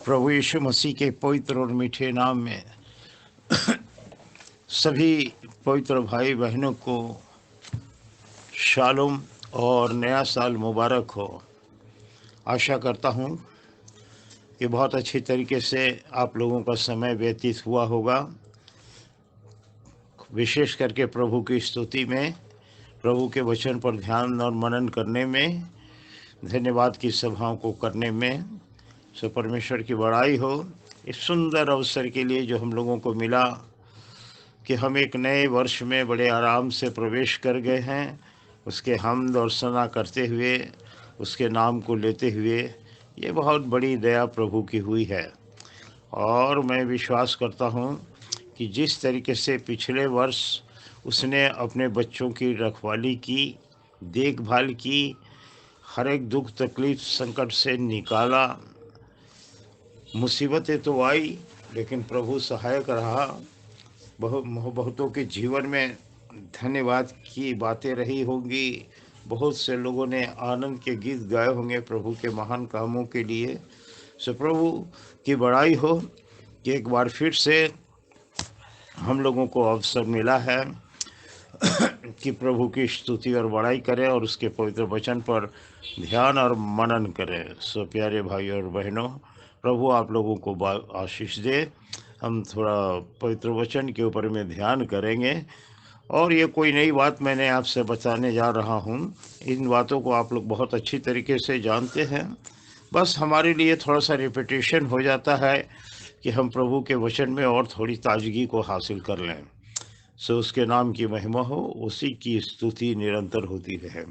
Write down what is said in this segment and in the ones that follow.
प्रभु यीशु मसीह के पवित्र और मीठे नाम में सभी पवित्र भाई बहनों को शालोम और नया साल मुबारक हो। आशा करता हूँ कि बहुत अच्छी तरीके से आप लोगों का समय व्यतीत हुआ होगा। विशेष करके प्रभु की स्तुति में, प्रभु के वचन पर ध्यान और मनन करने में, धन्यवाद की सभाओं को करने में सो परमेश्वर की बड़ाई हो। इस सुंदर अवसर के लिए जो हम लोगों को मिला कि हम एक नए वर्ष में बड़े आराम से प्रवेश कर गए हैं, उसके हमद और सना करते हुए, उसके नाम को लेते हुए, ये बहुत बड़ी दया प्रभु की हुई है। और मैं विश्वास करता हूँ कि जिस तरीके से पिछले वर्ष उसने अपने बच्चों की रखवाली की, देखभाल की, हर एक दुख तकलीफ संकट से निकाला, मुसीबतें तो आई लेकिन प्रभु सहायक रहा। बहुतों के जीवन में धन्यवाद की बातें रही होंगी। बहुत से लोगों ने आनंद के गीत गाए होंगे प्रभु के महान कामों के लिए। सो प्रभु की बड़ाई हो कि एक बार फिर से हम लोगों को अवसर मिला है कि प्रभु की स्तुति और बड़ाई करें और उसके पवित्र वचन पर ध्यान और मनन करें। सो प्यारे भाई और बहनों, प्रभु आप लोगों को आशीष दे। हम थोड़ा पवित्र वचन के ऊपर में ध्यान करेंगे और ये कोई नई बात मैंने आपसे बताने जा रहा हूँ। इन बातों को आप लोग बहुत अच्छी तरीके से जानते हैं, बस हमारे लिए थोड़ा सा रिपीटेशन हो जाता है कि हम प्रभु के वचन में और थोड़ी ताजगी को हासिल कर लें। सो उसके नाम की महिमा हो, उसी की स्तुति निरंतर होती रहे।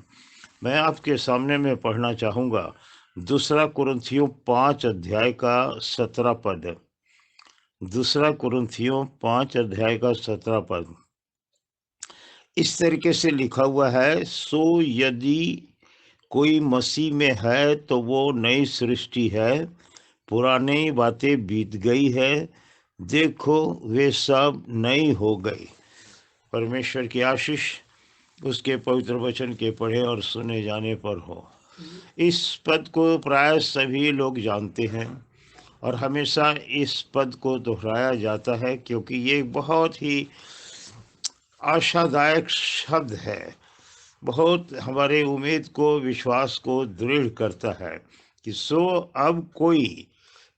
मैं आपके सामने में पढ़ना चाहूँगा 2 कुरिन्थियों 5 अध्याय का 17 पद। 2 कुरिन्थियों 5 अध्याय का 17 पद इस तरीके से लिखा हुआ है, सो यदि कोई मसीह में है तो वो नई सृष्टि है, पुरानी बातें बीत गई है, देखो वे सब नई हो गई। परमेश्वर की आशीष उसके पवित्र वचन के पढ़े और सुने जाने पर हो। इस पद को प्राय सभी लोग जानते हैं और हमेशा इस पद को दोहराया जाता है क्योंकि ये बहुत ही आशादायक शब्द है। बहुत हमारे उम्मीद को, विश्वास को दृढ़ करता है कि सो अब कोई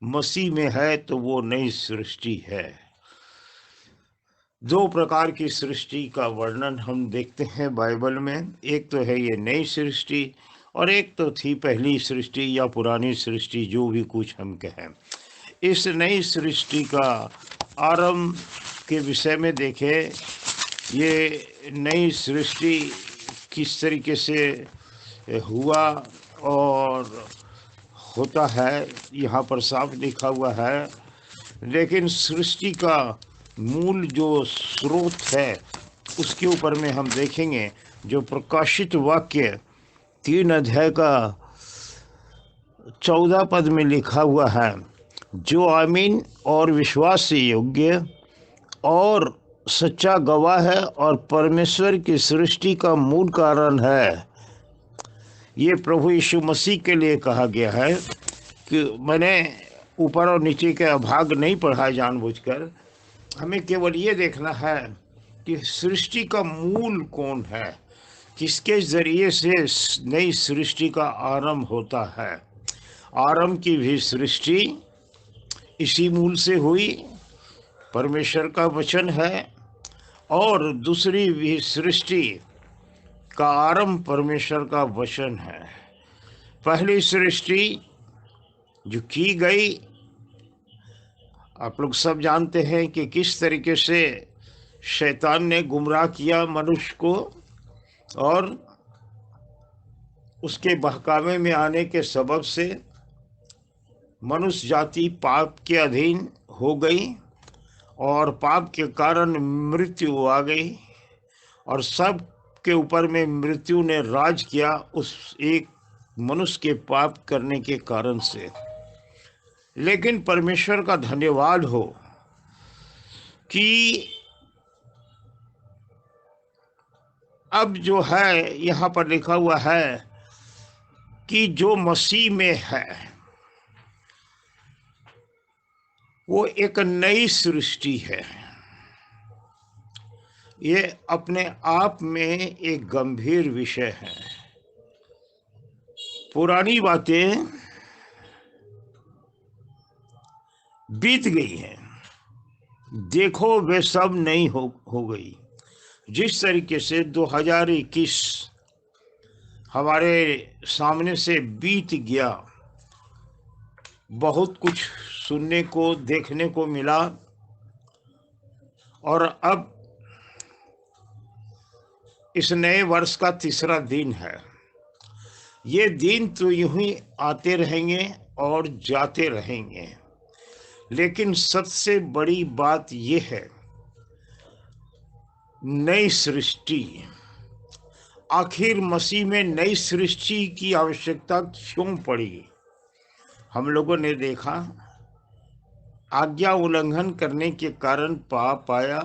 मसीह में है तो वो नई सृष्टि है। 2 प्रकार की सृष्टि का वर्णन हम देखते हैं बाइबल में। एक तो है ये नई सृष्टि और एक तो थी पहली सृष्टि या पुरानी सृष्टि, जो भी कुछ हम कहें। इस नई सृष्टि का आरंभ के विषय में देखें, ये नई सृष्टि किस तरीके से हुआ और होता है यहाँ पर साफ लिखा हुआ है। लेकिन सृष्टि का मूल जो स्रोत है उसके ऊपर में हम देखेंगे, जो प्रकाशित वाक्य 3 अध्याय का 14 पद में लिखा हुआ है, जो आमीन और विश्वास योग्य और सच्चा गवाह है और परमेश्वर की सृष्टि का मूल कारण है। ये प्रभु यीशु मसीह के लिए कहा गया है कि मैंने ऊपर और नीचे के भाग नहीं पढ़ा जानबूझकर। हमें केवल ये देखना है कि सृष्टि का मूल कौन है, किसके जरिए से नई सृष्टि का आरंभ होता है। आरंभ की भी सृष्टि इसी मूल से हुई, परमेश्वर का वचन है, और दूसरी भी सृष्टि का आरंभ परमेश्वर का वचन है। पहली सृष्टि जो की गई, आप लोग सब जानते हैं कि किस तरीके से शैतान ने गुमराह किया मनुष्य को और उसके बहकावे में आने के सबब से मनुष्य जाति पाप के अधीन हो गई और पाप के कारण मृत्यु आ गई और सब के ऊपर में मृत्यु ने राज किया उस एक मनुष्य के पाप करने के कारण से। लेकिन परमेश्वर का धन्यवाद हो कि अब जो है यहाँ पर लिखा हुआ है कि जो मसीह में है वो एक नई सृष्टि है। ये अपने आप में एक गंभीर विषय है। पुरानी बातें बीत गई हैं, देखो वे सब नई हो गई। जिस तरीके से 2021 हमारे सामने से बीत गया, बहुत कुछ सुनने को देखने को मिला, और अब इस नए वर्ष का तीसरा दिन है। ये दिन तो यूं ही आते रहेंगे और जाते रहेंगे, लेकिन सबसे बड़ी बात यह है, नई सृष्टि। आखिर मसीह में नई सृष्टि की आवश्यकता क्यों पड़ी? हम लोगों ने देखा, आज्ञा उल्लंघन करने के कारण पाप आया,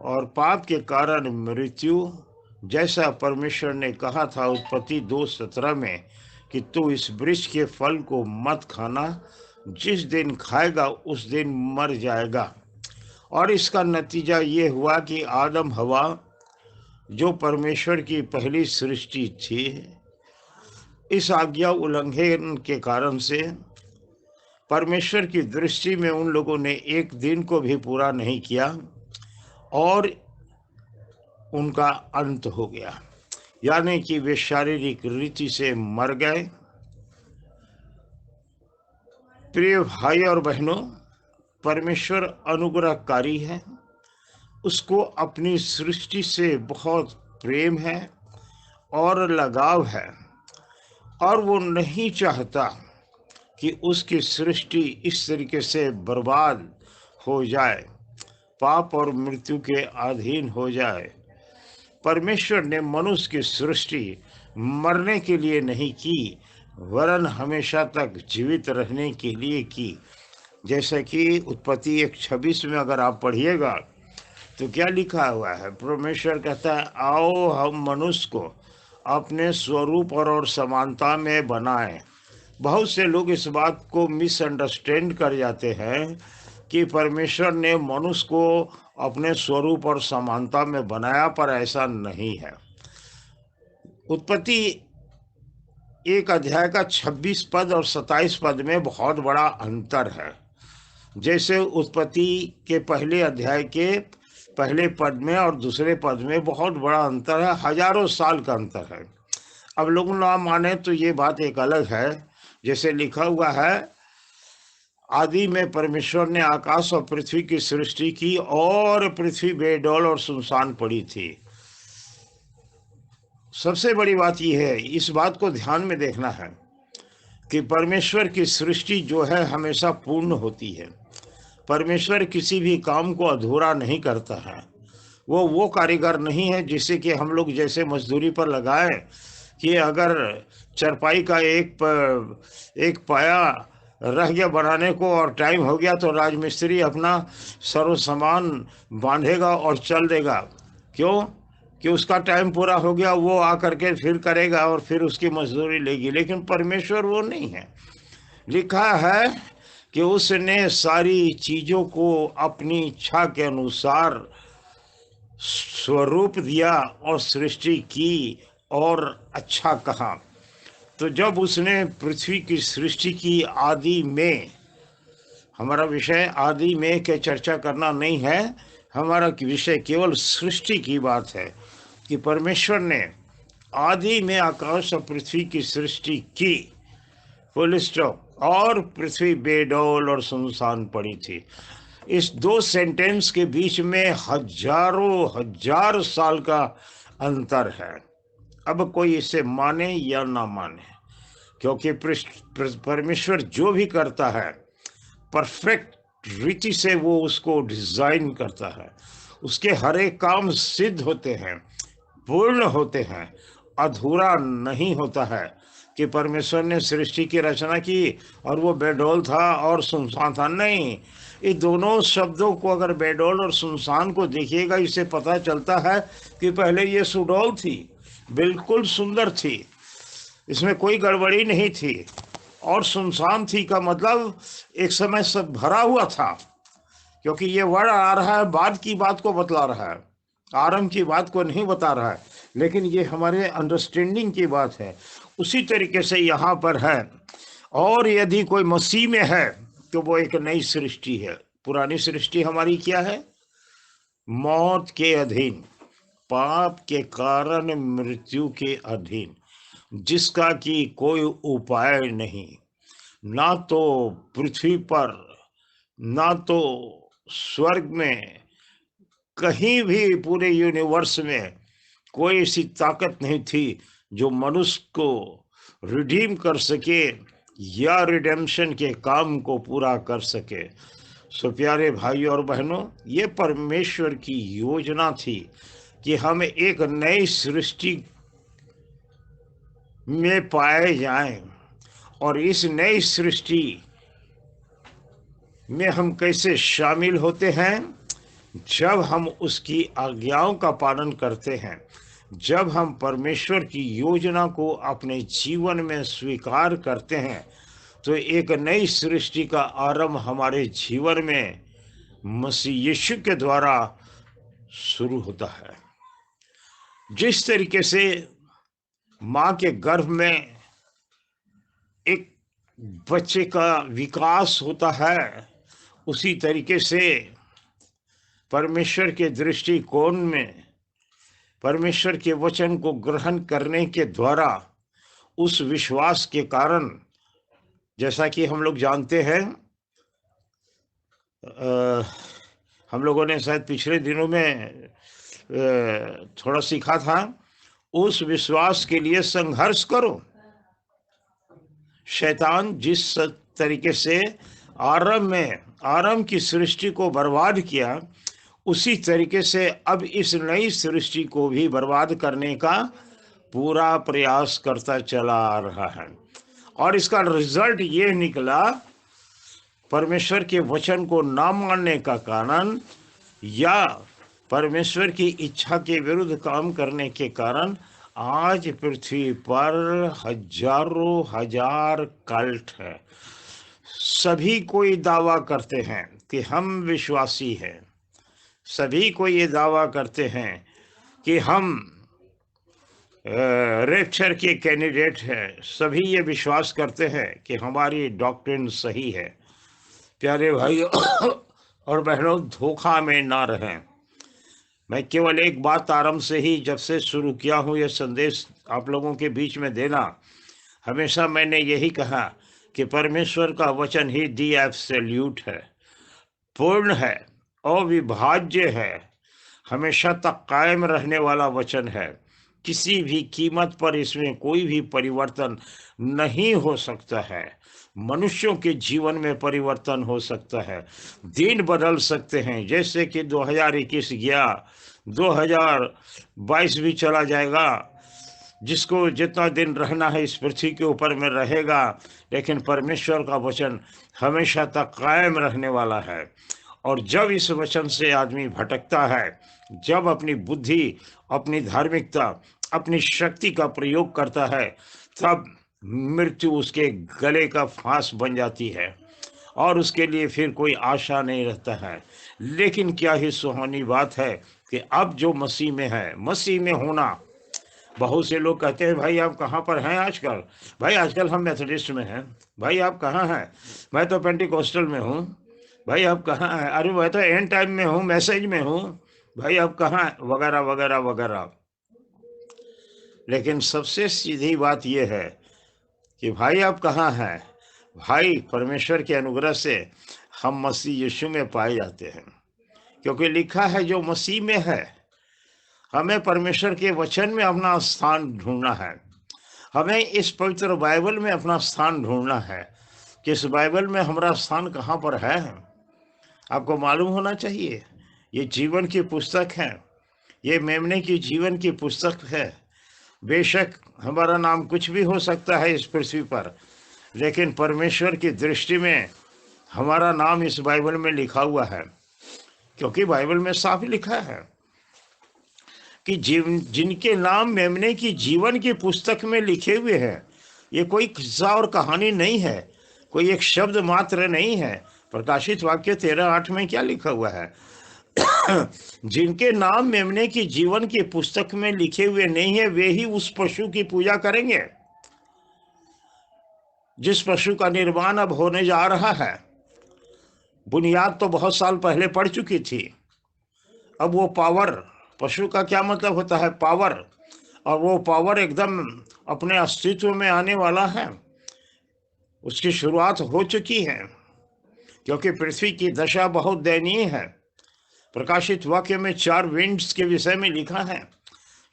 और पाप के कारण मृत्यु। जैसा परमेश्वर ने कहा था उत्पत्ति 2:17 में कि तू इस वृक्ष के फल को मत खाना, जिस दिन खाएगा उस दिन मर जाएगा। और इसका नतीजा ये हुआ कि आदम हवा, जो परमेश्वर की पहली सृष्टि थी, इस आज्ञा उल्लंघन के कारण से परमेश्वर की दृष्टि में उन लोगों ने एक दिन को भी पूरा नहीं किया और उनका अंत हो गया। यानी कि वे शारीरिक रीति से मर गए। प्रिय भाई और बहनों, परमेश्वर अनुग्रहकारी है, उसको अपनी सृष्टि से बहुत प्रेम है और लगाव है, और वो नहीं चाहता कि उसकी सृष्टि इस तरीके से बर्बाद हो जाए, पाप और मृत्यु के अधीन हो जाए। परमेश्वर ने मनुष्य की सृष्टि मरने के लिए नहीं की, वरन हमेशा तक जीवित रहने के लिए की। जैसे कि उत्पत्ति 1:26 में अगर आप पढ़िएगा तो क्या लिखा हुआ है? परमेश्वर कहता है, आओ हम मनुष्य को अपने स्वरूप और समानता में बनाएं। बहुत से लोग इस बात को मिसअंडरस्टैंड कर जाते हैं कि परमेश्वर ने मनुष्य को अपने स्वरूप और समानता में बनाया, पर ऐसा नहीं है। उत्पत्ति 1 अध्याय का 26 पद और 27 पद में बहुत बड़ा अंतर है। जैसे उत्पत्ति के पहले अध्याय के पहले पद में और दूसरे पद में बहुत बड़ा अंतर है, हजारों साल का अंतर है। अब लोग ना माने तो ये बात एक अलग है। जैसे लिखा हुआ है, आदि में परमेश्वर ने आकाश और पृथ्वी की सृष्टि की, और पृथ्वी बेडौल और सुनसान पड़ी थी। सबसे बड़ी बात यह है, इस बात को ध्यान में देखना है कि परमेश्वर की सृष्टि जो है हमेशा पूर्ण होती है। परमेश्वर किसी भी काम को अधूरा नहीं करता है। वो कारीगर नहीं है जिसे कि हम लोग जैसे मजदूरी पर लगाए कि अगर चरपाई का एक पाया रह गया बनाने को और टाइम हो गया तो राजमिस्त्री अपना सर्व सामान बांधेगा और चल देगा। क्यों? कि उसका टाइम पूरा हो गया, वो आकर के फिर करेगा और फिर उसकी मजदूरी लेगी। लेकिन परमेश्वर वो नहीं है। लिखा है कि उसने सारी चीज़ों को अपनी इच्छा के अनुसार स्वरूप दिया और सृष्टि की और अच्छा कहा। तो जब उसने पृथ्वी की सृष्टि की आदि में, हमारा विषय आदि में के चर्चा करना नहीं है, हमारा विषय केवल सृष्टि की बात है कि परमेश्वर ने आदि में आकाश और पृथ्वी की सृष्टि की, फुल स्टॉप, और पृथ्वी बेडौल और सुनसान पड़ी थी। इस दो सेंटेंस के बीच में हजारों हजार साल का अंतर है। अब कोई इसे माने या ना माने, क्योंकि परमेश्वर जो भी करता है परफेक्ट रीति से वो उसको डिजाइन करता है। उसके हर एक काम सिद्ध होते हैं, पूर्ण होते हैं, अधूरा नहीं होता है। कि परमेश्वर ने सृष्टि की रचना की और वो बेडौल था और सुनसान था, नहीं। ये दोनों शब्दों को अगर बेडौल और सुनसान को देखिएगा, इससे पता चलता है कि पहले ये सुडौल थी, बिल्कुल सुंदर थी, इसमें कोई गड़बड़ी नहीं थी। और सुनसान थी का मतलब एक समय सब भरा हुआ था, क्योंकि ये वर्ड आ रहा है बाद की बात को बतला रहा है, आरंभ की बात को नहीं बता रहा है, लेकिन ये हमारे अंडरस्टैंडिंग की बात है। उसी तरीके से यहाँ पर है, और यदि कोई मसीह में है तो वो एक नई सृष्टि है। पुरानी सृष्टि हमारी क्या है? मौत के अधीन, पाप के कारण मृत्यु के अधीन, जिसका कि कोई उपाय नहीं, ना तो पृथ्वी पर, ना तो स्वर्ग में, कहीं भी पूरे यूनिवर्स में कोई ऐसी ताकत नहीं थी जो मनुष्य को रिडीम कर सके या रिडेम्पशन के काम को पूरा कर सके। सो प्यारे भाइयों और बहनों, ये परमेश्वर की योजना थी कि हम एक नई सृष्टि में पाए जाएं, और इस नई सृष्टि में हम कैसे शामिल होते हैं? जब हम उसकी आज्ञाओं का पालन करते हैं, जब हम परमेश्वर की योजना को अपने जीवन में स्वीकार करते हैं, तो एक नई सृष्टि का आरंभ हमारे जीवन में मसीह यीशु के द्वारा शुरू होता है। जिस तरीके से माँ के गर्भ में एक बच्चे का विकास होता है, उसी तरीके से परमेश्वर के दृष्टिकोण में परमेश्वर के वचन को ग्रहण करने के द्वारा, उस विश्वास के कारण, जैसा कि हम लोग जानते हैं, हम लोगों ने शायद पिछले दिनों में थोड़ा सीखा था, उस विश्वास के लिए संघर्ष करो। शैतान जिस तरीके से आरंभ की सृष्टि को बर्बाद किया, उसी तरीके से अब इस नई सृष्टि को भी बर्बाद करने का पूरा प्रयास करता चला आ रहा है। और इसका रिजल्ट ये निकला, परमेश्वर के वचन को ना मानने का कारण या परमेश्वर की इच्छा के विरुद्ध काम करने के कारण आज पृथ्वी पर हजारों हजार कल्ट है। सभी कोई दावा करते हैं कि हम विश्वासी हैं, सभी को ये दावा करते हैं कि हम रैप्चर के कैंडिडेट हैं, सभी ये विश्वास करते हैं कि हमारी डॉक्ट्रिन सही है। प्यारे भाइयों और बहनों, धोखा में ना रहें। मैं केवल एक बात आरंभ से ही, जब से शुरू किया हूँ यह संदेश आप लोगों के बीच में देना, हमेशा मैंने यही कहा कि परमेश्वर का वचन ही दी एब्सोल्यूट है, पूर्ण है, अविभाज्य है, हमेशा तक कायम रहने वाला वचन है। किसी भी कीमत पर इसमें कोई भी परिवर्तन नहीं हो सकता है। मनुष्यों के जीवन में परिवर्तन हो सकता है, दिन बदल सकते हैं, जैसे कि 2021 गया, 2022 भी चला जाएगा। जिसको जितना दिन रहना है इस पृथ्वी के ऊपर में रहेगा, लेकिन परमेश्वर का वचन हमेशा तक कायम रहने वाला है। और जब इस वचन से आदमी भटकता है, जब अपनी बुद्धि, अपनी धार्मिकता, अपनी शक्ति का प्रयोग करता है, तब मृत्यु उसके गले का फांस बन जाती है और उसके लिए फिर कोई आशा नहीं रहता है। लेकिन क्या ही सुहानी बात है कि अब जो मसीह में है, मसीह में होना। बहुत से लोग कहते हैं, भाई आप कहाँ पर हैं आजकल? भाई आजकल हम मेथोडिस्ट में हैं। भाई आप कहाँ हैं? मैं तो पेंटिकोस्टल में हूँ। भाई आप कहाँ हैं? अरे मैं तो एंड टाइम में हूँ, मैसेज में हूँ। भाई आप कहाँ हैं? वगैरह वगैरह वगैरह। लेकिन सबसे सीधी बात यह है कि भाई आप कहाँ हैं? भाई परमेश्वर के अनुग्रह से हम मसीह यीशु में पाए जाते हैं, क्योंकि लिखा है जो मसीह में है। हमें परमेश्वर के वचन में अपना स्थान ढूंढना है, हमें इस पवित्र बाइबल में अपना स्थान ढूंढना है कि इस बाइबल में हमारा स्थान कहाँ पर है। आपको मालूम होना चाहिए, ये जीवन की पुस्तक है, ये मेमने की जीवन की पुस्तक है। बेशक हमारा नाम कुछ भी हो सकता है इस पृथ्वी पर, लेकिन परमेश्वर की दृष्टि में हमारा नाम इस बाइबल में लिखा हुआ है, क्योंकि बाइबल में साफ लिखा है कि जिनके नाम मेमने की जीवन की पुस्तक में लिखे हुए हैं, ये कोई किस्सा और कहानी नहीं है, कोई एक शब्द मात्र नहीं है। प्रकाशित वाक्य 13:8 में क्या लिखा हुआ है? जिनके नाम मेमने की जीवन की पुस्तक में लिखे हुए नहीं है, वे ही उस पशु की पूजा करेंगे, जिस पशु का निर्माण अब होने जा रहा है। बुनियाद तो बहुत साल पहले पड़ चुकी थी। अब वो पावर, पशु का क्या मतलब होता है? पावर। और वो पावर एकदम अपने अस्तित्व में आने वाला है, उसकी शुरुआत हो चुकी है, क्योंकि पृथ्वी की दशा बहुत दयनीय है। प्रकाशित वाक्य में 4 विंड्स के विषय में लिखा है,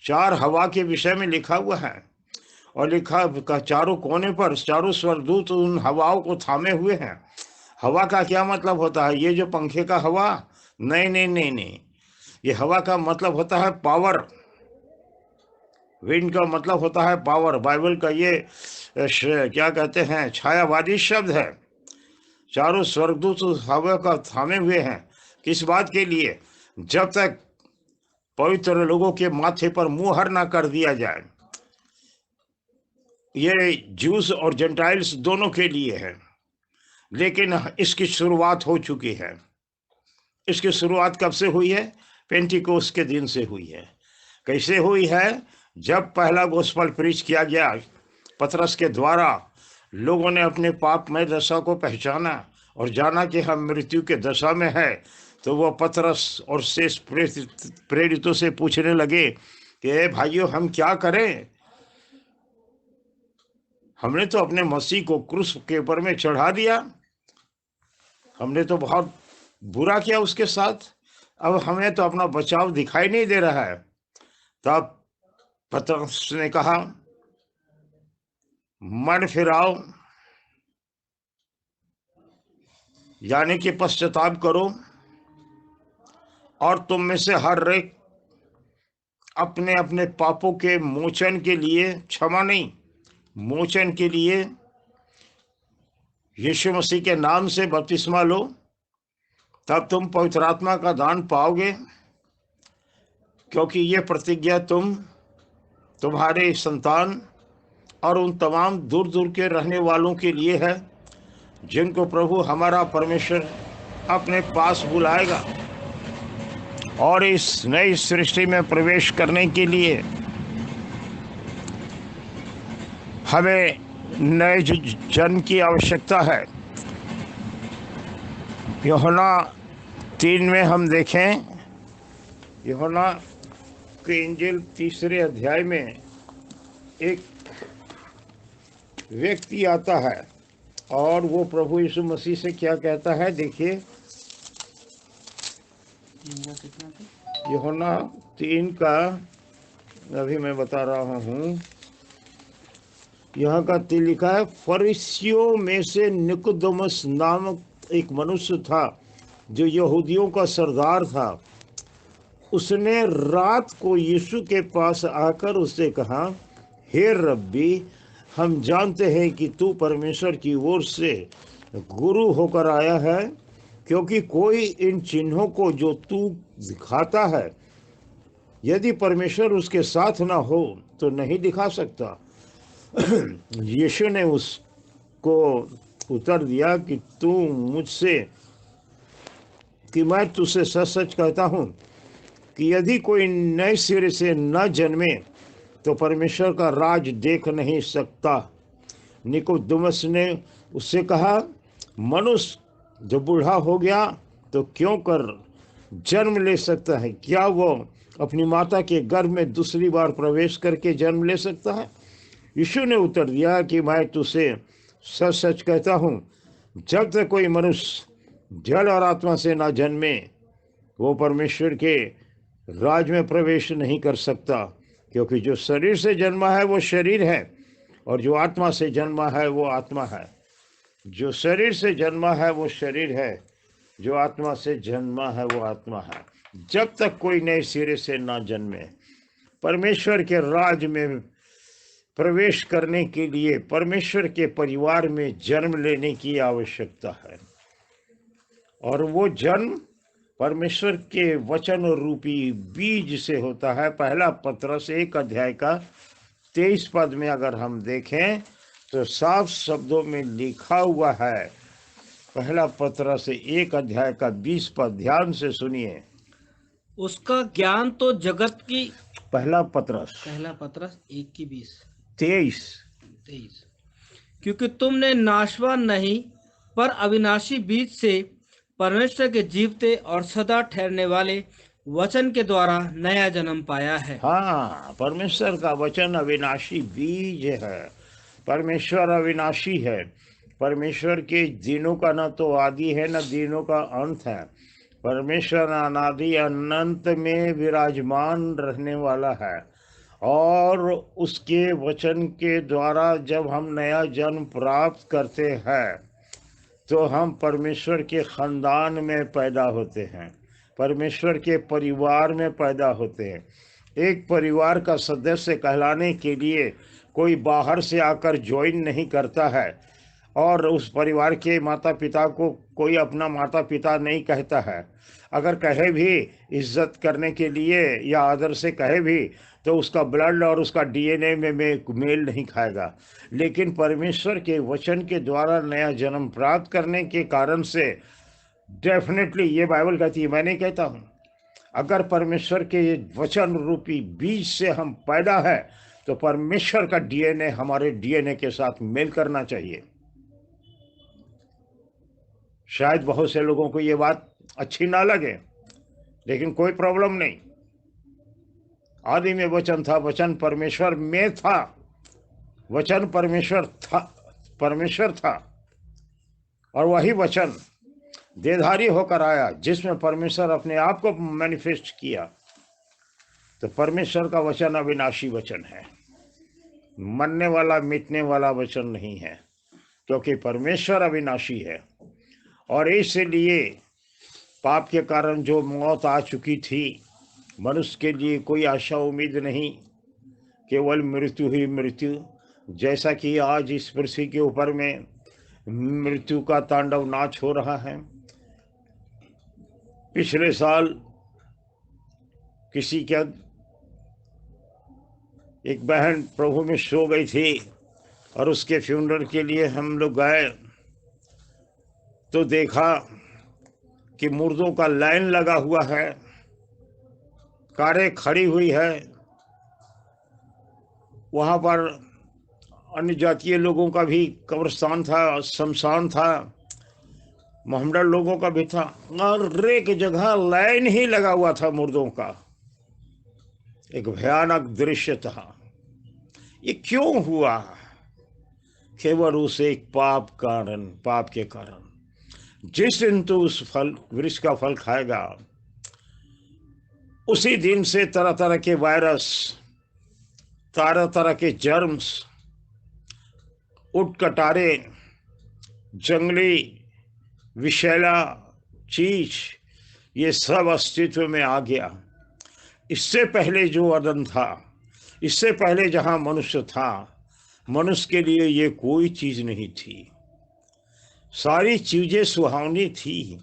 4 हवा के विषय में लिखा हुआ है, और लिखा का चारों कोने पर चारों स्वर्गदूत उन हवाओं को थामे हुए हैं। हवा का क्या मतलब होता है? ये जो पंखे का हवा? नहीं नहीं नहीं नहीं, ये हवा का मतलब होता है पावर। विंड का मतलब होता है पावर। बाइबल का ये क्या कहते हैं, छायावादी शब्द है। चारों स्वर्गदूत उस हवा का थामे हुए हैं। किस बात के लिए? जब तक पवित्र लोगों के माथे पर मुहर ना कर दिया जाए। ये जूस और जेंटाइल्स दोनों के लिए है, लेकिन इसकी शुरुआत हो चुकी है। इसकी शुरुआत कब से हुई है? पेंटिकोस्ट के दिन से हुई है। कैसे हुई है? जब पहला गोस्पल प्रीच किया गया पतरस के द्वारा, लोगों ने अपने पापमय दशा को पहचाना और जाना कि हम मृत्यु के दशा में है, तो वो पतरस और शेष प्रेरितों से पूछने लगे कि भाइयों, हम क्या करें? हमने तो अपने मसीह को क्रूस के ऊपर में चढ़ा दिया, हमने तो बहुत बुरा किया उसके साथ, अब हमें तो अपना बचाव दिखाई नहीं दे रहा है। तब पतरस ने कहा, मन फिराओ, यानी कि पश्चाताप करो, और तुम में से हर एक अपने अपने पापों के मोचन के लिए, क्षमा नहीं, मोचन के लिए यीशु मसीह के नाम से बपतिस्मा लो, तब तुम पवित्र आत्मा का दान पाओगे, क्योंकि ये प्रतिज्ञा तुम्हारे संतान और उन तमाम दूर दूर के रहने वालों के लिए है, जिनको प्रभु हमारा परमेश्वर अपने पास बुलाएगा। और इस नई सृष्टि में प्रवेश करने के लिए हमें नए जन्म की आवश्यकता है। यूहन्ना 3 में हम देखें, यूहन्ना के इंजील 3 अध्याय में एक व्यक्ति आता है और वो प्रभु यीशु मसीह से क्या कहता है? देखिए, यूहन्ना 3 का अभी मैं बता रहा हूँ, यहाँ का लिखा है, फरीसियों में से निकोदेमुस नामक एक मनुष्य था, जो यहूदियों का सरदार था। उसने रात को यीशु के पास आकर उससे कहा, हे रब्बी, हम जानते हैं कि तू परमेश्वर की ओर से गुरु होकर आया है, क्योंकि कोई इन चिन्हों को जो तू दिखाता है, यदि परमेश्वर उसके साथ ना हो तो नहीं दिखा सकता। यीशु ने उसको उत्तर दिया कि तू मुझसे, कि मैं तुझसे सच सच कहता हूँ कि यदि कोई नए सिरे से न जन्मे तो परमेश्वर का राज देख नहीं सकता। निकोदेमुस ने उससे कहा, मनुष्य जब बूढ़ा हो गया तो क्यों कर जन्म ले सकता है? क्या वो अपनी माता के गर्भ में दूसरी बार प्रवेश करके जन्म ले सकता है? यीशु ने उत्तर दिया कि मैं तुझसे सच सच कहता हूँ, जब तक कोई मनुष्य जल और आत्मा से ना जन्मे, वो परमेश्वर के राज में प्रवेश नहीं कर सकता। क्योंकि जो शरीर से जन्मा है वो शरीर है, और जो आत्मा से जन्मा है वो आत्मा है। जो शरीर से जन्मा है वो शरीर है, जो आत्मा से जन्मा है वो आत्मा है। जब तक कोई नए सिरे से ना जन्मे, परमेश्वर के राज में प्रवेश करने के लिए परमेश्वर के परिवार में जन्म लेने की आवश्यकता है। और वो जन्म परमेश्वर के वचन रूपी बीज से होता है। पहला पत्रस 1 अध्याय का 23 पद में अगर हम देखें तो साफ शब्दों में लिखा हुआ है, पहला पत्रस 1 अध्याय का 20 पद, ध्यान से सुनिए। उसका ज्ञान तो जगत की, पहला पत्रस पहला पत्रस 1 की 20 23। 23, क्योंकि तुमने नाशवान नहीं पर अविनाशी बीज से परमेश्वर के जीवते और सदा ठहरने वाले वचन के द्वारा नया जन्म पाया है। हाँ, परमेश्वर का वचन अविनाशी बीज है। परमेश्वर अविनाशी है। परमेश्वर के दिनों का न तो आदि है न दिनों का अंत है। परमेश्वर अनादि अनंत में विराजमान रहने वाला है, और उसके वचन के द्वारा जब हम नया जन्म प्राप्त करते हैं तो हम परमेश्वर के खानदान में पैदा होते हैं, परमेश्वर के परिवार में पैदा होते हैं। एक परिवार का सदस्य कहलाने के लिए कोई बाहर से आकर ज्वाइन नहीं करता है, और उस परिवार के माता पिता को कोई अपना माता पिता नहीं कहता है। अगर कहे भी इज्जत करने के लिए या आदर से कहे भी, तो उसका ब्लड और उसका डीएनए में मेल नहीं खाएगा। लेकिन परमेश्वर के वचन के द्वारा नया जन्म प्राप्त करने के कारण से डेफिनेटली, ये बाइबल कहती है, मैं नहीं कहता हूँ, अगर परमेश्वर के वचन रूपी बीज से हम पैदा है तो परमेश्वर का डीएनए हमारे डीएनए के साथ मेल करना चाहिए। शायद बहुत से लोगों को ये बात अच्छी ना लगे, लेकिन कोई प्रॉब्लम नहीं। आदि में वचन था, वचन परमेश्वर में था, वचन परमेश्वर था, और वही वचन देहधारी होकर आया, जिसमें परमेश्वर अपने आप को मैनिफेस्ट किया। तो परमेश्वर का वचन अविनाशी वचन है, मरने वाला मिटने वाला वचन नहीं है, क्योंकि परमेश्वर अविनाशी है। और इसलिए पाप के कारण जो मौत आ चुकी थी, मनुष्य के लिए कोई आशा उम्मीद नहीं, केवल मृत्यु ही मृत्यु। जैसा कि आज इस पृथ्वी के ऊपर में मृत्यु का तांडव नाच हो रहा है। पिछले साल किसी क्या एक बहन प्रभु में सो गई थी, और उसके फ्यूनरल के लिए हम लोग गए तो देखा कि मुर्दों का लाइन लगा हुआ है, कारें खड़ी हुई है, वहाँ पर अन्य जातीय लोगों का भी कब्रिस्तान था, शमशान था, मोहम्मदन लोगों का भी था, और एक जगह लाइन ही लगा हुआ था मुर्दों का। एक भयानक दृश्य था। ये क्यों हुआ? केवल उस एक पाप के कारण। जिस दिन तो उस वृक्ष का फल खाएगा, उसी दिन से तरह तरह के वायरस, तरह तरह के जर्म्स, उटकटारे, जंगली विषैला चीज, ये सब अस्तित्व में आ गया। इससे पहले जो अदन था, इससे पहले जहां मनुष्य था, मनुष्य के लिए ये कोई चीज नहीं थी। सारी चीजें सुहावनी थी,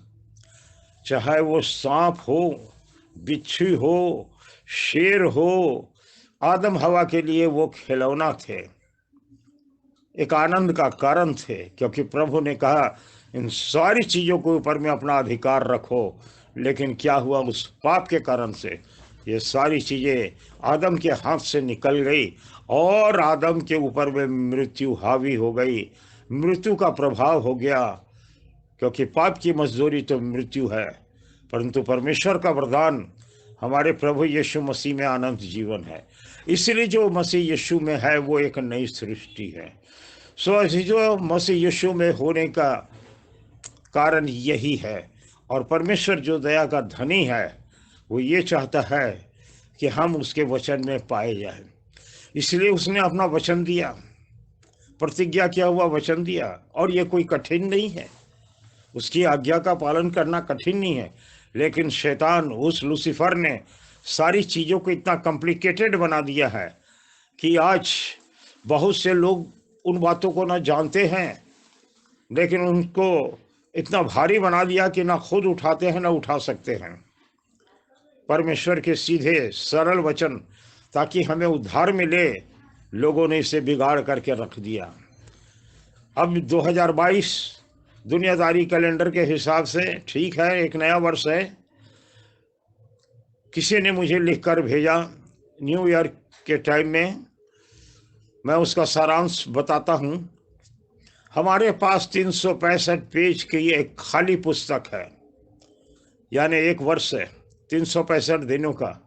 चाहे वो सांप हो, बिच्छू हो, शेर हो। आदम हवा के लिए वो खिलौना थे, एक आनंद का कारण थे, क्योंकि प्रभु ने कहा इन सारी चीज़ों के ऊपर में अपना अधिकार रखो। लेकिन क्या हुआ? उस पाप के कारण से ये सारी चीज़ें आदम के हाथ से निकल गई, और आदम के ऊपर में मृत्यु हावी हो गई, मृत्यु का प्रभाव हो गया। क्योंकि पाप की मजदूरी तो मृत्यु है, परंतु परमेश्वर का वरदान हमारे प्रभु यीशु मसीह में अनंत जीवन है। इसलिए जो मसीह यीशु में है वो एक नई सृष्टि है। सो जो मसीह यीशु में होने का कारण यही है। और परमेश्वर जो दया का धनी है, वो ये चाहता है कि हम उसके वचन में पाए जाएं। इसलिए उसने अपना वचन दिया, प्रतिज्ञा किया हुआ वचन दिया। और ये कोई कठिन नहीं है, उसकी आज्ञा का पालन करना कठिन नहीं है। लेकिन शैतान, उस लूसीफर ने सारी चीज़ों को इतना कॉम्प्लिकेटेड बना दिया है कि आज बहुत से लोग उन बातों को ना जानते हैं, लेकिन उनको इतना भारी बना दिया कि ना खुद उठाते हैं ना उठा सकते हैं। परमेश्वर के सीधे सरल वचन, ताकि हमें उद्धार मिले, लोगों ने इसे बिगाड़ करके रख दिया। अब 2022 दुनियादारी कैलेंडर के हिसाब से ठीक है, एक नया वर्ष है। किसी ने मुझे लिखकर भेजा न्यू ईयर के टाइम में, मैं उसका सारांश बताता हूँ। हमारे पास 365 पेज की एक खाली पुस्तक है, यानी एक वर्ष है, 365 दिनों का।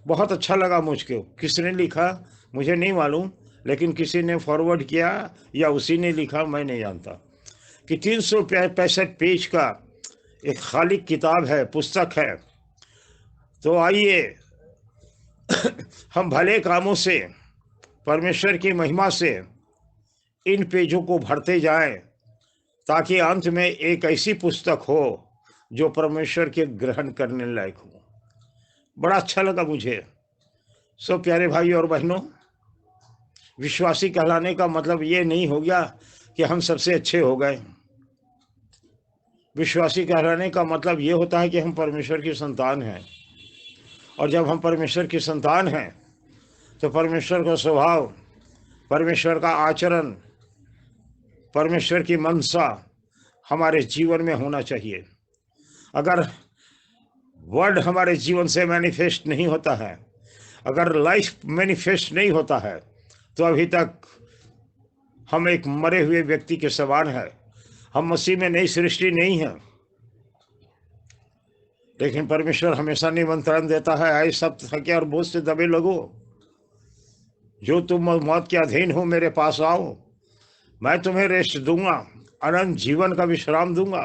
बहुत अच्छा लगा मुझको। किसने लिखा मुझे नहीं मालूम, लेकिन किसी ने फॉरवर्ड किया या उसी ने लिखा, मैं नहीं जानता, कि 365 पेज का एक खाली किताब है, पुस्तक है। तो आइए हम भले कामों से, परमेश्वर की महिमा से इन पेजों को भरते जाएं, ताकि अंत में एक ऐसी पुस्तक हो जो परमेश्वर के ग्रहण करने लायक हो। बड़ा अच्छा लगा मुझे। सो प्यारे भाई और बहनों, विश्वासी कहलाने का मतलब ये नहीं हो गया कि हम सबसे अच्छे हो गए। विश्वासी कहलाने का मतलब ये होता है कि हम परमेश्वर की संतान हैं, और जब हम परमेश्वर की संतान हैं तो परमेश्वर का स्वभाव, परमेश्वर का आचरण, परमेश्वर की मनसा हमारे जीवन में होना चाहिए। अगर वर्ड हमारे जीवन से मैनिफेस्ट नहीं होता है, अगर लाइफ मैनिफेस्ट नहीं होता है, तो अभी तक हम एक मरे हुए व्यक्ति के समान है। हम मसीह में नई सृष्टि नहीं है। लेकिन परमेश्वर हमेशा निमंत्रण देता है, आए सब थके और बोझ से दबे लगो, जो तुम मौत के अधीन हो, मेरे पास आओ, मैं तुम्हें रेस्ट दूंगा, अनंत जीवन का विश्राम दूंगा।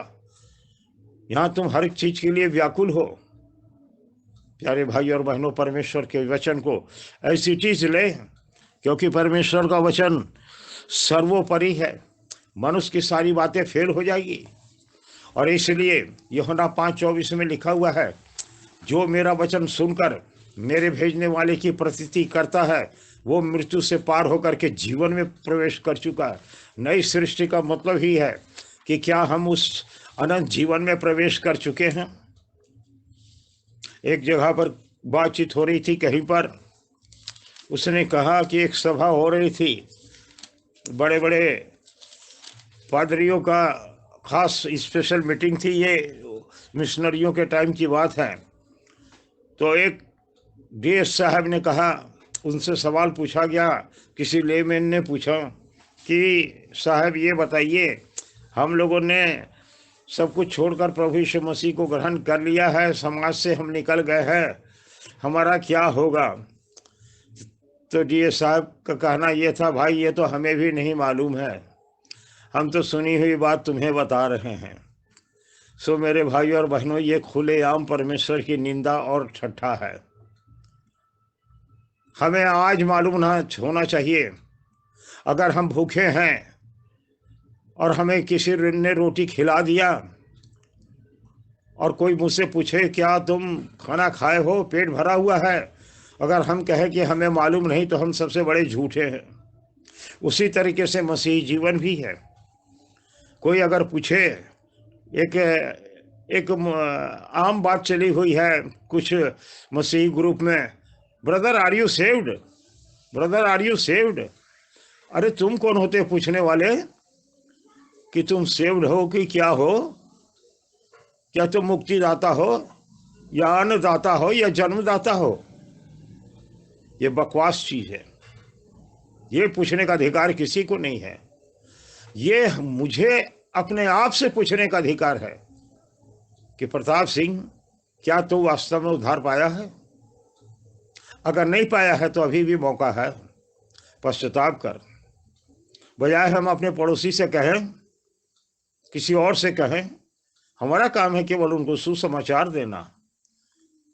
यहाँ तुम हर एक चीज के लिए व्याकुल हो। प्यारे भाई और बहनों, परमेश्वर के वचन को ऐसी चीज ले, क्योंकि परमेश्वर का वचन सर्वोपरि है। मनुष्य की सारी बातें फेल हो जाएगी, और इसलिए यूहन्ना 5:24 में लिखा हुआ है, जो मेरा वचन सुनकर मेरे भेजने वाले की प्रतीति करता है, वो मृत्यु से पार होकर के जीवन में प्रवेश कर चुका है। नई सृष्टि का मतलब ही है कि क्या हम उस अनंत जीवन में प्रवेश कर चुके हैं। एक जगह पर बातचीत हो रही थी, कहीं पर उसने कहा कि एक सभा हो रही थी, बड़े बड़े पादरियों का खास स्पेशल मीटिंग थी, ये मिशनरियों के टाइम की बात है। तो एक डीएस साहब ने कहा, उनसे सवाल पूछा गया, किसी लेमैन ने पूछा कि साहब ये बताइए, हम लोगों ने सब कुछ छोड़कर प्रभु यीशु मसीह को ग्रहण कर लिया है, समाज से हम निकल गए हैं, हमारा क्या होगा। तो डीएस साहब का कहना ये था, भाई ये तो हमें भी नहीं मालूम है, हम तो सुनी हुई बात तुम्हें बता रहे हैं। सो मेरे भाई और बहनों, ये खुलेआम परमेश्वर की निंदा और ठट्ठा है। हमें आज मालूम ना होना चाहिए, अगर हम भूखे हैं और हमें किसी ने रोटी खिला दिया, और कोई मुझसे पूछे क्या तुम खाना खाए हो, पेट भरा हुआ है, अगर हम कहें कि हमें मालूम नहीं, तो हम सबसे बड़े झूठे हैं। उसी तरीके से मसीही जीवन भी है। कोई अगर पूछे, एक आम बात चली हुई है कुछ मसीही ग्रुप में, brother are you saved, brother are you saved. अरे तुम कौन होते पूछने वाले कि तुम सेव्ड हो कि क्या हो? क्या तुम मुक्तिदाता हो, या अन्नदाता हो, या जन्मदाता हो? ये बकवास चीज है। ये पूछने का अधिकार किसी को नहीं है। ये मुझे अपने आप से पूछने का अधिकार है कि प्रताप सिंह, क्या तू वास्तव में उद्धार पाया है? अगर नहीं पाया है तो अभी भी मौका है, पश्चाताप कर। बजाय हम अपने पड़ोसी से कहें, किसी और से कहें, हमारा काम है केवल उनको सुसमाचार देना,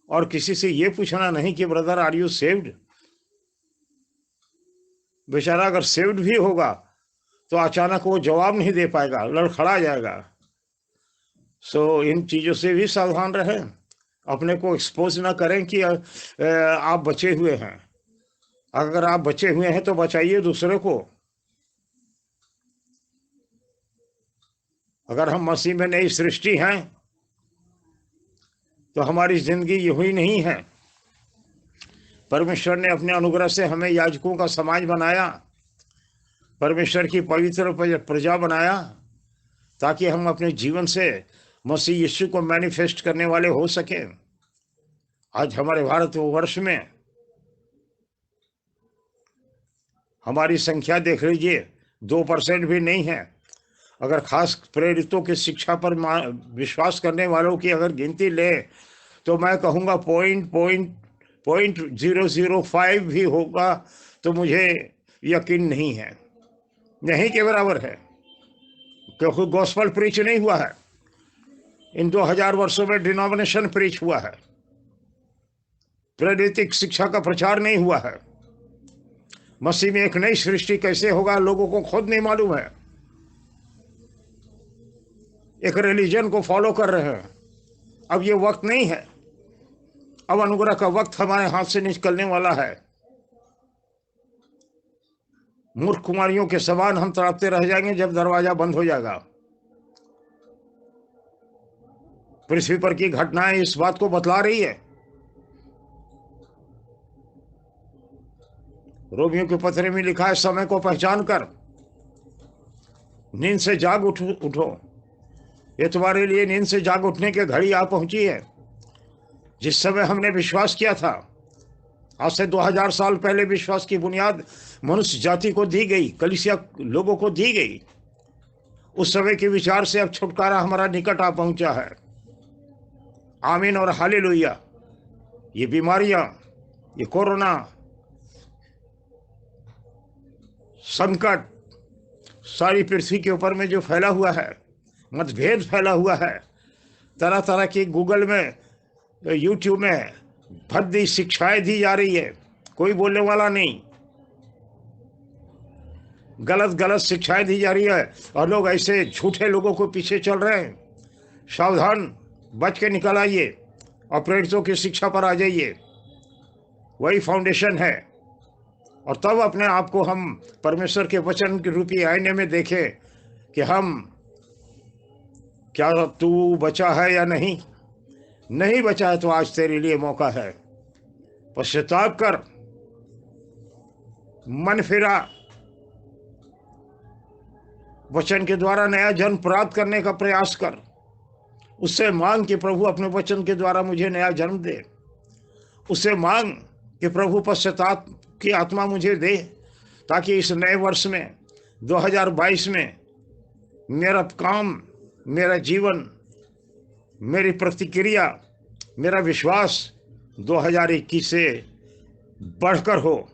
और किसी से ये पूछना नहीं कि ब्रदर आर यू सेव्ड। बेचारा अगर सेव्ड भी होगा तो अचानक वो जवाब नहीं दे पाएगा, लड़खड़ा जाएगा। सो इन चीज़ों से भी सावधान रहें, अपने को एक्सपोज ना करें कि आप बचे हुए हैं। अगर आप बचे हुए हैं तो बचाइए दूसरे को। अगर हम मसीह में नई सृष्टि हैं तो हमारी जिंदगी यही नहीं है। परमेश्वर ने अपने अनुग्रह से हमें याजकों का समाज बनाया, परमेश्वर की पवित्र प्रजा बनाया ताकि हम अपने जीवन से मसीह यीशु को मैनिफेस्ट करने वाले हो सके। आज हमारे भारतवर्ष में हमारी संख्या देख लीजिए, 2% भी नहीं है। अगर खास प्रेरितों की शिक्षा पर विश्वास करने वालों की अगर गिनती ले तो मैं कहूँगा 0.005 भी होगा तो मुझे यकीन नहीं है, नहीं के बराबर है, क्योंकि गॉस्पेल प्रीच नहीं हुआ है। इन 2000 वर्षों में डिनोमिनेशन प्रीच हुआ है, प्रेरितिक शिक्षा का प्रचार नहीं हुआ है। मसीह में एक नई सृष्टि कैसे होगा लोगों को खुद नहीं मालूम है, एक रिलीजन को फॉलो कर रहे हैं। अब ये वक्त नहीं है, अब अनुग्रह का वक्त हमारे हाथ से निकलने वाला है। मूर्ख कुमारियों के समान हम तड़पते रह जाएंगे जब दरवाजा बंद हो जाएगा। पृथ्वी पर की घटनाएं इस बात को बतला रही है। रोमियों के पत्र में लिखा है, समय को पहचान कर नींद से जाग उठो। ये तुम्हारे लिए नींद से जाग उठने की घड़ी आ पहुंची है। जिस समय हमने विश्वास किया था, आज से 2000 साल पहले विश्वास की बुनियाद मनुष्य जाति को दी गई, कलीसिया लोगों को दी गई। उस समय के विचार से अब छुटकारा हमारा निकट आ पहुंचा है। आमीन और हालेलुया। ये बीमारियां, ये कोरोना संकट सारी पृथ्वी के ऊपर में जो फैला हुआ है, मतभेद फैला हुआ है, तरह तरह की गूगल में, यूट्यूब में भद्दी शिक्षाएं दी जा रही है, कोई बोलने वाला नहीं। गलत गलत शिक्षाएं दी जा रही है और लोग ऐसे झूठे लोगों को पीछे चल रहे हैं। सावधान, बच के निकल आइए और प्रेरितों की शिक्षा पर आ जाइए, वही फाउंडेशन है। और तब अपने आप को हम परमेश्वर के वचन के रूपी आईने में देखें कि हम क्या तू बचा है या नहीं। नहीं बचा है तो आज तेरे लिए मौका है। पश्चाताप कर, मन फिरा, वचन के द्वारा नया जन्म प्राप्त करने का प्रयास कर। उससे मांग कि प्रभु अपने वचन के द्वारा मुझे नया जन्म दे। उससे मांग कि प्रभु पश्चाताप की आत्मा मुझे दे, ताकि इस नए वर्ष में 2022 में मेरा काम, मेरा जीवन, मेरी प्रतिक्रिया, मेरा विश्वास 2021 से बढ़कर हो,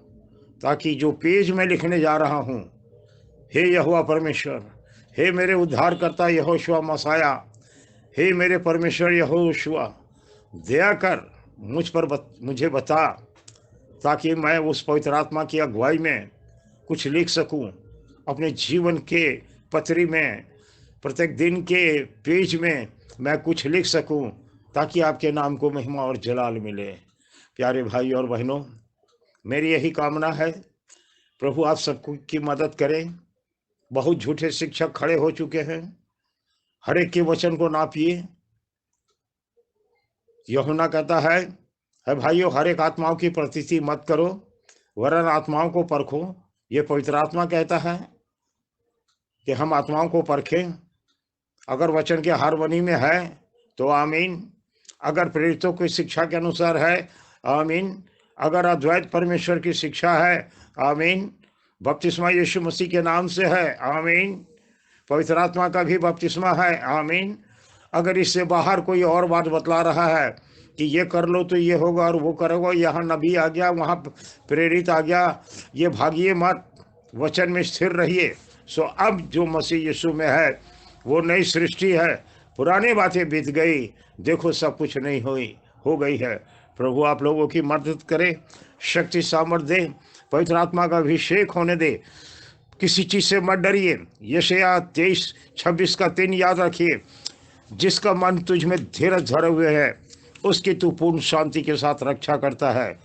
ताकि जो पेज मैं लिखने जा रहा हूँ, हे यहोवा परमेश्वर, हे मेरे उद्धारकर्ता यहोशुआ मसाया, हे मेरे परमेश्वर यहोशुआ, दया कर मुझ पर मुझे बता, ताकि मैं उस पवित्र आत्मा की अगुवाई में कुछ लिख सकूं। अपने जीवन के पत्री में, प्रत्येक दिन के पेज में मैं कुछ लिख सकूं, ताकि आपके नाम को महिमा और जलाल मिले। प्यारे भाई और बहनों, मेरी यही कामना है, प्रभु आप सबको की मदद करें। बहुत झूठे शिक्षक खड़े हो चुके हैं, हर एक के वचन को नापिए। यूहन्ना कहता है भाइयों, हर एक आत्माओं की प्रतीति मत करो, वरन आत्माओं को परखो। ये पवित्र आत्मा कहता है कि हम आत्माओं को परखें। अगर वचन के हारमोनी में है तो आमीन, अगर प्रेरितों की शिक्षा के अनुसार है आमीन, अगर अद्वैत परमेश्वर की शिक्षा है आमीन, बपतिस्मा यीशु मसीह के नाम से है आमीन, पवित्र आत्मा का भी बपतिस्मा है आमीन। अगर इससे बाहर कोई और बात बतला रहा है कि ये कर लो तो ये होगा और वो करोगे, यहाँ नबी आ गया, वहाँ प्रेरित आ गया, ये भागिए मत, वचन में स्थिर रहिए। सो अब जो मसीह यीशु में है वो नई सृष्टि है, पुरानी बातें बीत गई, देखो सब कुछ नहीं हुई, हो गई है। प्रभु आप लोगों की मदद करे, शक्ति सामर्थ दे, पवित्र आत्मा का अभिषेक होने दे, किसी चीज़ से मत डरिए। यशायाह 23:26 का 3 याद रखिए, जिसका मन तुझ में धीरज धरे हुए है उसकी तू पूर्ण शांति के साथ रक्षा करता है।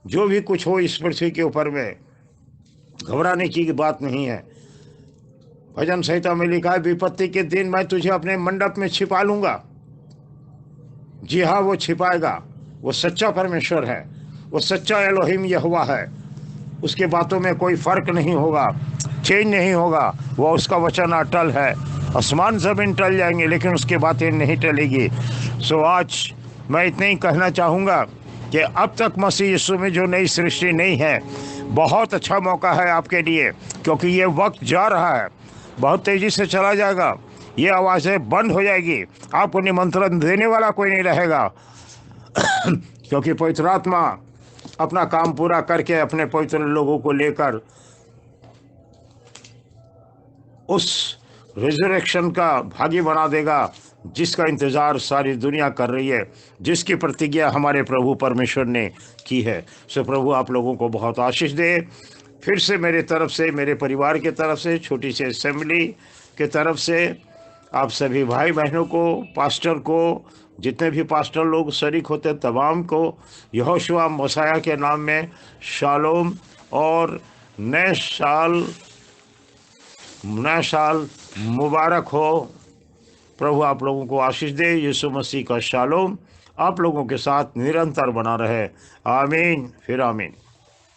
जो भी कुछ हो इस पृथ्वी के ऊपर में घबराने की बात नहीं है। भजन संहिता में लिखा है, विपत्ति के दिन मैं तुझे अपने मंडप में छिपा लूंगा। जी हाँ, वो छिपाएगा। वो सच्चा परमेश्वर है, वो सच्चा एलोहिम यहोवा है, उसके बातों में कोई फर्क नहीं होगा। चेंज नहीं होगा। वो उसका वचन अटल है। आसमान ज़मीन टल जाएंगे लेकिन उसकी बातें नहीं टलेगी। सो आज मैं इतना ही कहना चाहूँगा कि अब तक मसीह यीशु में जो नई सृष्टि नहीं है, बहुत अच्छा मौका है आपके लिए, क्योंकि ये वक्त जा रहा है, बहुत तेज़ी से चला जाएगा। ये आवाज़ें बंद हो जाएगी, आपको निमंत्रण देने वाला कोई नहीं रहेगा क्योंकि पवित्र आत्मा अपना काम पूरा करके अपने पवित्र लोगों को लेकर उस रिजरेक्शन का भागी बना देगा जिसका इंतज़ार सारी दुनिया कर रही है, जिसकी प्रतिज्ञा हमारे प्रभु परमेश्वर ने की है। सो प्रभु आप लोगों को बहुत आशीष दे। फिर से मेरे तरफ से, मेरे परिवार के तरफ से, छोटी सी असेंबली के तरफ से आप सभी भाई बहनों को, पास्टर को, जितने भी पास्टर लोग शरीक होते तमाम को यहोशुआ मसीह के नाम में शालोम और नए साल मुबारक हो। प्रभु आप लोगों को आशीष दे। यीशु मसीह का शालोम आप लोगों के साथ निरंतर बना रहे। आमीन फिर आमीन।